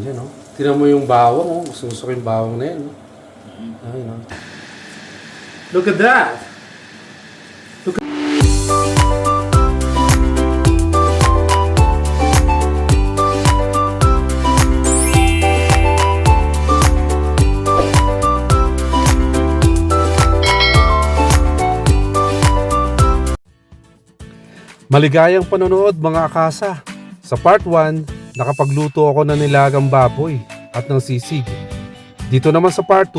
Yan, no? Tinan mo yung bawang, oh. Gusto ko yung bawang na yan, no? Ay, no? Look at that! Maligayang panonood mga akasa. Sa part 1, nakapagluto ako ng nilagang baboy at ng sisig. Dito naman sa part 2,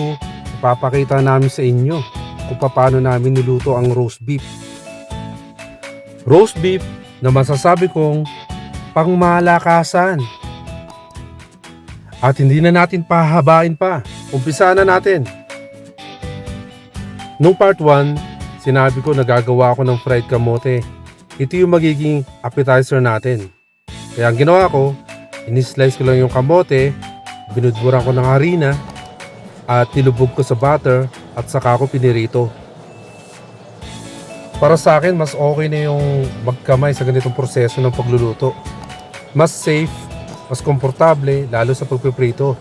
ipapakita namin sa inyo kung paano namin niluto ang roast beef. Roast beef na masasabi kong pangmalakasan. At hindi na natin pahabain pa. Umpisa na natin. Nung part 1, sinabi ko nagagawa ako ng fried kamote. Ito yung magiging appetizer natin. Kaya ang ginawa ko, in-slice ko lang yung kamote, binudburan ko ng harina, at nilubog ko sa butter at saka ko pinirito. Para sa akin, mas okay na yung magkamay sa ganitong proseso ng pagluluto. Mas safe, mas komportable, lalo sa pagpiprito.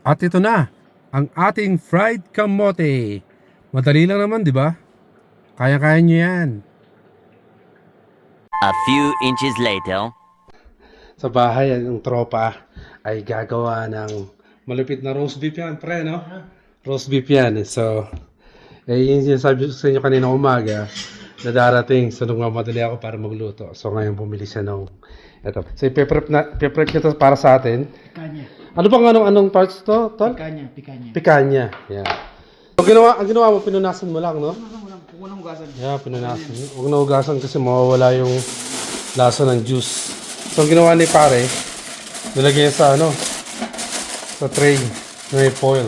At ito na, ang ating fried kamote. Madali lang naman, di ba? Kaya-kaya nyo yan. A few inches later. Sa bahay, ang tropa ay gagawa ng malupit na roast beef yan, pre, no? Roast beef yan. So, yun yung sabi ko sa inyo kanina umaga na darating. So, nagmamadali ako para magluto. So, ngayon bumili siya ng ito. So, ipe-prep niya to para sa atin. Pikanya. Ano bang anong parts to, Tol? Pikanya. Pikanya. Yeah. So, ang ginawa mo, pinunasan mo lang, no? Kung walang hugasan. Yeah, pinunasan. Huwag na hugasan kasi mawawala yung lasa ng juice. So, ang ginawa ni pare, nilagay niya sa tray na may foil.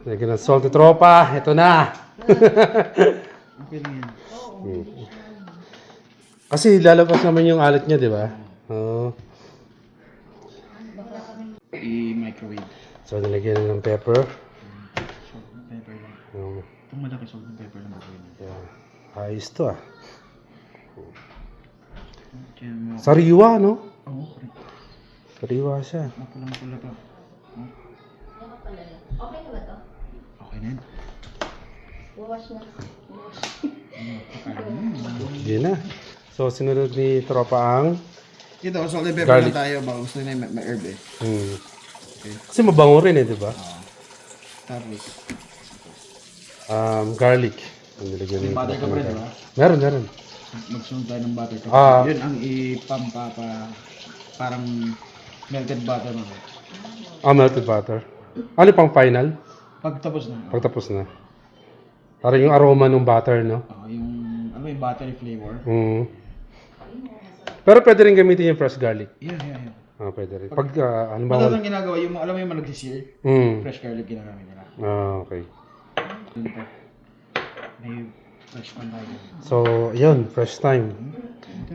Lagyan ng salty tropa. Ito na. Okay lang yan. Kasi lalabas naman yung alat niya, di ba? Oo. I-microwave. So, nilagyan ng pepper. Salt and pepper lang. Oo. Itong malaki salt and pepper lang gagawin. Yeah. Ayos to, ah. Kaya mo. Sariwa, no? Oo, correct. Sariwa siya. Mapulang-pula pa. Oh, Okay na ba to? okay na yan. Wawash na. Wawash. Yun na. So, sinunod ni tropa ang Ito, salt and pepper Garlic. lang tayo. Baka gusto nila may herb eh. Kasi mabango rin, di ba? Garlic. Garlic. Ang nilagyan May ni butter ka tropa pa rin, ng di ba? garlic. Meron. Magsunod tayo ng butter. Ah. Yun ang ipampa parang melted butter mo. Melted butter. Ano pang final? Pagtapos na. Pagtapos na. Parang yung aroma ng butter, no? Yung ano yung buttery flavor. Pero pwede rin gamitin yung fresh garlic. Yeah. Pwede rin. Pag, ano ba? Madalas ang ginagawa, yung alam mo yung nagsisir, fresh garlic ginagamit nila. Okay. Dun pa. May fresh pan tayo. So, yun. Fresh time.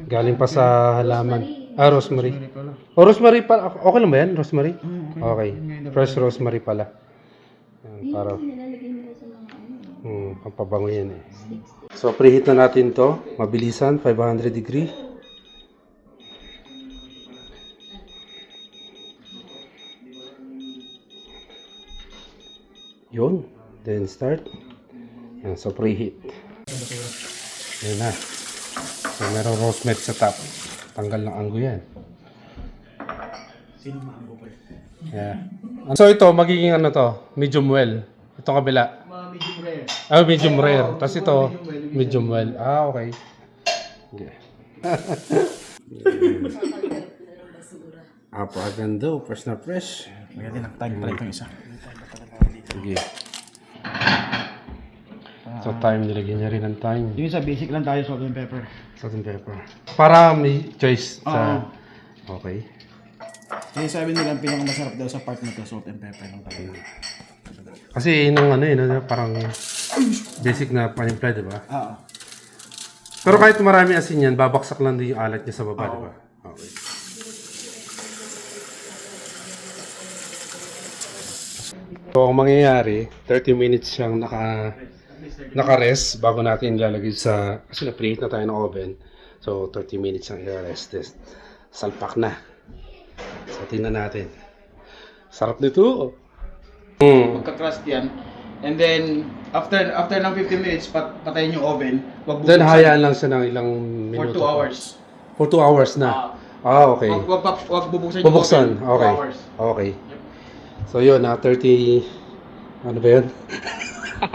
Galing pa sa halaman. Rosemary. Sorry pala. Rosemary pala. Okay lang ba yan? Rosemary? Okay. Okay. Fresh rosemary pala. Yan, para Nilalagay nila sa mga ano. pampabango yan eh. So, preheat na natin to. Mabilisan. 500 degree. Yun. Then start. Yan, so preheat. Yan na. So, merong rosemary sa top. Tanggal ng anggo yan. Sino maanggo pa? Yeah. So ito, magiging ano to? Medium well. Itong kabila. Medium rare. Medium rare. Tapos ito, medium well. Okay. Okay. Ganda. Fresh na fresh. Maganda lang. Time pa rin itong isa. Sige. So time, nilagyan niya rin ng time. Yung sa basic lang tayo, salt and pepper. Salt and pepper. Para may choice sa... Okay. Kaya sabi nila, ang pinakamasarap daw sa part na to, salt and pepper lang talaga. Kasi yun ang ano yun, parang basic na panimpla, di ba? Oo. Pero kahit marami asin yan, babaksak lang din yung alat niya sa baba, di ba? Okay. So, ang mangyayari, 30 minutes siyang naka-rest bago natin ilalagay sa, kasi na-preheat na tayo ng oven. So, 30 minutes ang i-rest. Salpak na. So, tingnan natin. Sarap nito. Magka-crust yan. And then, after ng 15 minutes, patayin yung oven. Wag Then, bubuksan hayaan lang siya ng ilang for minuto. 2 hours. For 2 hours na. Okay. Wag bubuksan yung Bubuksan. oven. 2 Okay. hours. Okay. So, yun 30, ano ba yun?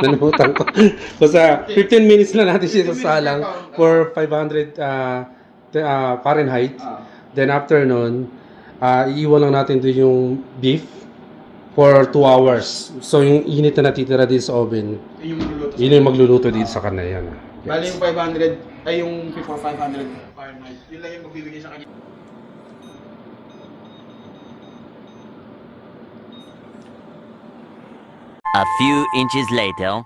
Nalimutan ko. Basta 15 minutes na natin siya sasalang for 500 Fahrenheit. Then after nun, iiwan lang natin doon yung beef for 2 hours. So yung init na natitira din sa oven, Yun yung magluluto. yun yung magluluto dito sa karne. Yan. Bali yung 500, ay yung before 500 Fahrenheit. Yun lang yung magbibigay sa kanya. A few inches later.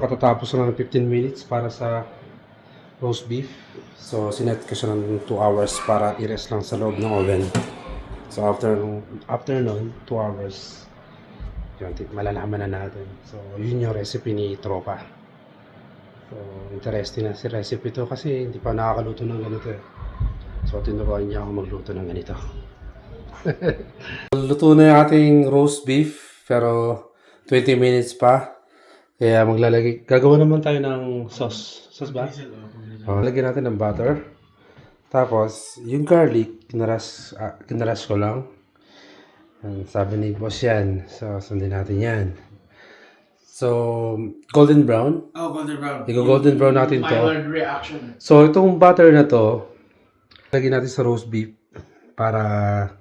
Katatapos na ng 15 minutes para sa roast beef. So sinet ko siya ng 2 hours para i-rest lang sa loob ng oven. So after nun, 2 hours, yun, malalaman na natin. So yun yung recipe ni Tropa. So interesting na si recipe to kasi hindi pa nakakaluto ng ganito eh. So tinuruan niya ako magluto ng ganito. Luto na yung ating roast beef pero 20 minutes pa. Kaya gagawa naman tayo ng sauce. Sauce ba? Lagyan natin ng butter. Tapos, yung garlic, kinaras ko lang. Sabi ni boss yan. So, sundin natin yan. So, golden brown. Oh, golden brown. Golden brown natin to. Mild reaction. So, itong butter na to, lagyan natin sa roast beef para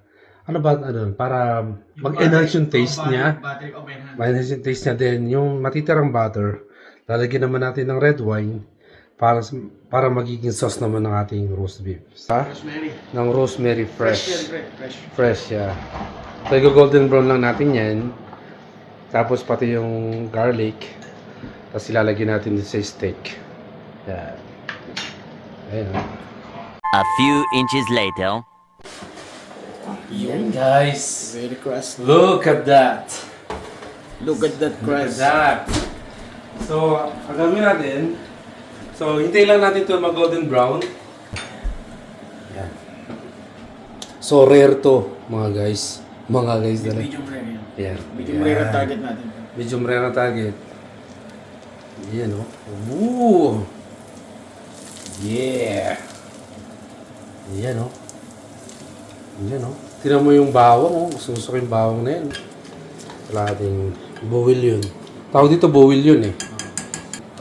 para mag-enhance yung taste niya. Battery of enhance. Ma-enhance yung taste niya din. Yung matitirang butter, lalagyan naman natin ng red wine para magiging sauce naman ng ating roast beef. Rosemary. Ng rosemary fresh. Fresh. Fresh, yeah. So, golden brown lang natin yan. Tapos pati yung garlic. Tapos ilalagyan natin din sa steak. Yeah. Ayan. A few inches later. Yan guys. Very crust. Look at that. Look at that crust. That. So, ang gagawin natin, hintayin lang natin ito mag golden brown. Yan. So, rare to, mga guys. Mga guys dala. Medium rare yan. Yan. Medium rare ang target natin. Medium rare na target. Yan, oh. Ooh. Yeah. Yan, oh. Yan, oh. Tignan mo yung bawang, oh. Gusto ko yung bawang na yan. Wala ating bowil yun. Tawag dito bowil yun, eh.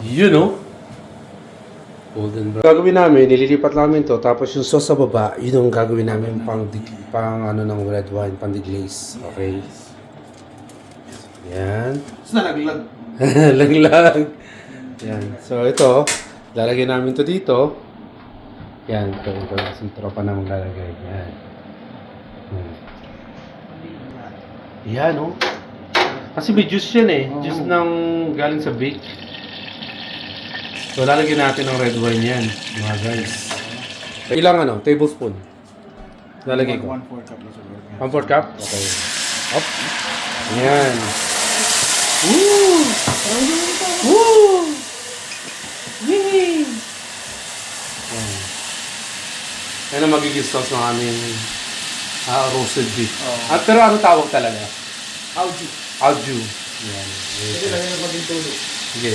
Yun, oh. Golden brown. Gagawin namin, nililipat namin to. Tapos yung sauce sa baba, yun yung gagawin namin pang ano ng red wine, pang deglaze. Okay. Yan. Tapos nalaglag. Laglag. Yan. So, ito, lalagyan namin to dito. Yan. Ito, kasi tropa na maglalagay. Yan. Yan, oh. Kasi may juice yan eh. Juice ng galing sa bake. So, lalagyan natin ng red wine yan, mga guys. Ilang tablespoon? Lalagay ko. 1/4 cup. 1/4 cup? Okay. Up. Yan. Woo! Woo! Yay! Yan ang magiging sauce ng aming roasted beef. Oh. Pero ano tawag talaga? Auju. Auju. Yan. Kasi lagyan ng konting tulo. Sige.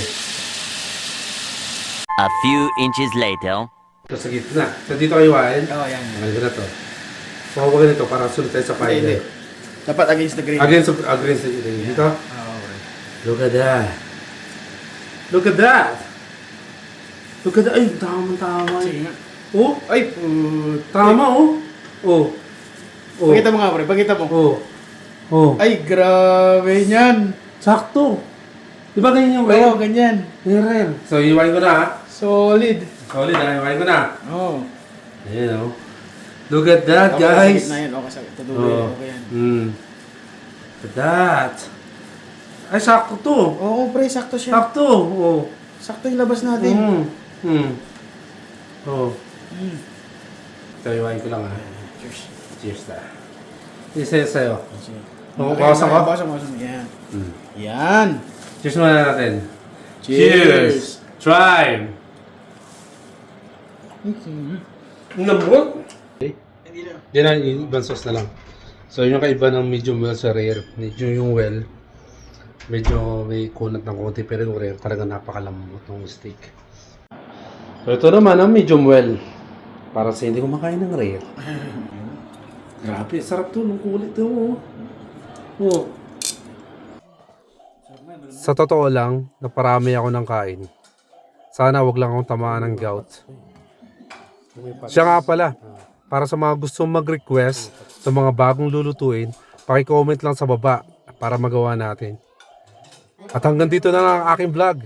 A few inches later. Ito sa gitna. So dito kayo iwain. Oo, yan. Ano na to? So ako ganito para sunod tayo sa Hindi, hindi. pile. Dapat against the grain. Against the dito. Okay. Look at that. Look at that. Look at that. Ay, tama. Sige nga. Oh, Ay! tama oh. Oh. Oh. Pakita mo nga, pre. Pakita mo. Oh. Oh. Ay, grabe niyan. Sakto. Di ba ganyan yung Oo, ganyan. rare. So, iwain ko na ha. Solid. Solid ha, iwain ko na. Oo. Ayan oh. Look at that, guys. Na yan, okay sa tutuloy. Oh. Okay yan. Look at that. Ay, sakto to. Oo, pre, sakto siya. Sakto. Oh. Sakto yung labas natin. Oh. Tayuwain ko lang ha. Cheers. Cheers na. Isa sa'yo. Okay, Bawasan ko? Bawasan. Yan. Yan. Cheers muna natin. Cheers. Try! Lambot! Yan na, ibang sauce na lang. So, yung kaiba ng medium well sa rare, medyo yung well, medyo may kunat ng konti, pero yung rare talaga napakalambot ng steak. So, ito naman ang medium well. Para sa hindi kumakain ng rare. Grabe, sarap to. Nung kulit to. Oh. Sa totoo lang, naparami ako ng kain. Sana wag lang akong tamaan ng gout. Siya nga pala, para sa mga gustong mag-request sa mga bagong lulutuin, paki-comment lang sa baba para magawa natin. At hanggang dito na lang ang aking vlog.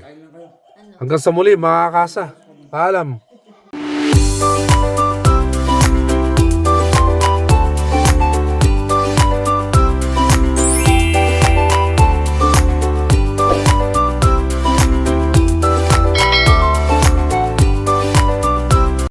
Hanggang sa muli mga kasa. Paalam.